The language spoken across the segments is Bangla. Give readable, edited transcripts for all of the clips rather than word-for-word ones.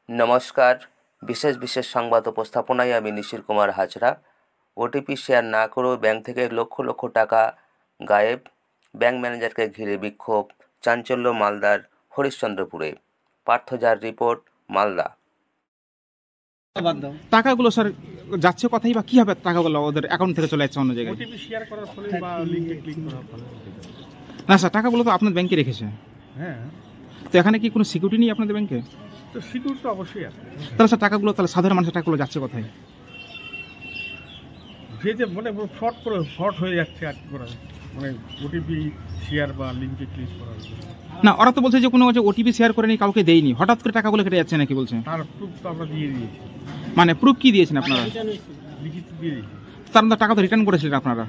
নমস্কার, বিশেষ সংবাদ উপস্থাপনায় আমি নিশির কুমার হাজরা। ওটিপি শেয়ার না করেও ব্যাংক থেকে লক্ষ লক্ষ টাকা গায়েব, ব্যাংক ম্যানেজারকে ঘিরে বিক্ষোভ, চাঞ্চল্য মালদার হরিশ্চন্দ্রপুরে। পার্থজার রিপোর্ট, মালদা। টাকাগুলো স্যার যাচ্ছে কথাই বা কিভাবে টাকাগুলো ওদের অ্যাকাউন্ট থেকে চলে যাচ্ছে অন্য জায়গায়? ওটিপি শেয়ার করার ফলে বা লিংকে ক্লিক করার ফলে। না স্যার, টাকাগুলো তো আপনার ব্যাংকে রেখেছে। হ্যাঁ, তো এখানে কি কোনো সিকিউরিটি নেই আপনাদের ব্যাংকে? তো সিকিউরিটি তো অবশ্যই আছে। তাহলে স্যার টাকাগুলো, তাহলে সাধারণ মানুষের টাকাগুলো যাচ্ছে কোথায়? যে মানে ফ্রড হয়ে যাচ্ছে আর কি করা, মানে ওটিপি শেয়ার বা লিংকে ক্লিক করার জন্য। না, ওরা তো বলছে যে কোনো ওটিপি শেয়ার করে নি, কাউকে দেয়নি, হঠাৎ করে টাকাগুলো কেটে যাচ্ছে নাকি বলছে। তার প্রুফ তো আমরা দিয়ে দিয়েছি। মানে প্রুফ কি দিয়েছেন আপনারা? লিখিত দিয়ে দিয়েছি। তার টাকা তো রিটার্ন করেছিলেন আপনারা?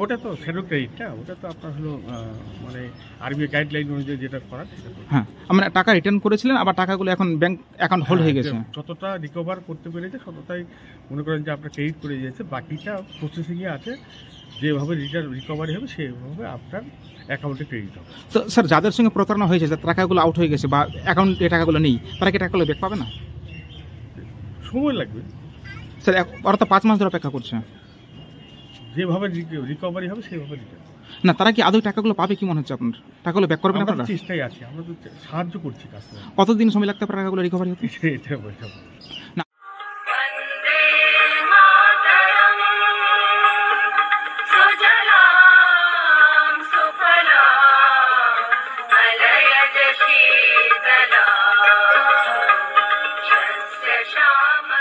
ওটা তো শ্যাডো ক্রেডিটটা, ওটা তো আপনার হলো মানে আরবিআই গাইডলাইন অনুযায়ী যেটা করার। হ্যাঁ, আমরা টাকা রিটার্ন করেছিলেন, আবার টাকাগুলো এখন ব্যাংক অ্যাকাউন্ট হোল্ড হয়ে গেছে। যতটা রিকভার করতে পেরেছে ততটাই মনে করেন যে আপনার ক্রেডিট করে দিয়েছে, বাকিটা প্রসেসিংয়ে আছে। যেভাবে রিকভারি হবে সেভাবে আপনার অ্যাকাউন্টে ক্রেডিট হবে। তো স্যার, যাদের সঙ্গে প্রতারণা হয়েছে, যাদের টাকাগুলো আউট হয়ে গেছে বা অ্যাকাউন্টে টাকাগুলো নেই, তারা কি টাকাগুলো ব্যাক পাবে না? সময় লাগবে স্যার, ওরা তো 5 মাস ধরে অপেক্ষা করছে। যেভাবে রিকভারি হবে সেভাবে রিটার্ন। না, তারা কি আদৌ টাকাগুলো পাবে কি মনে হচ্ছে আপনার? টাকাগুলো ব্যাক করবেন আপনারা? চেষ্টাই আছে, আমরা তো সাহায্য করছি কাস্টমার। কতদিন সময় লাগতে পারে টাকাগুলো রিকভারি হতে? এটা বলতে না, Shama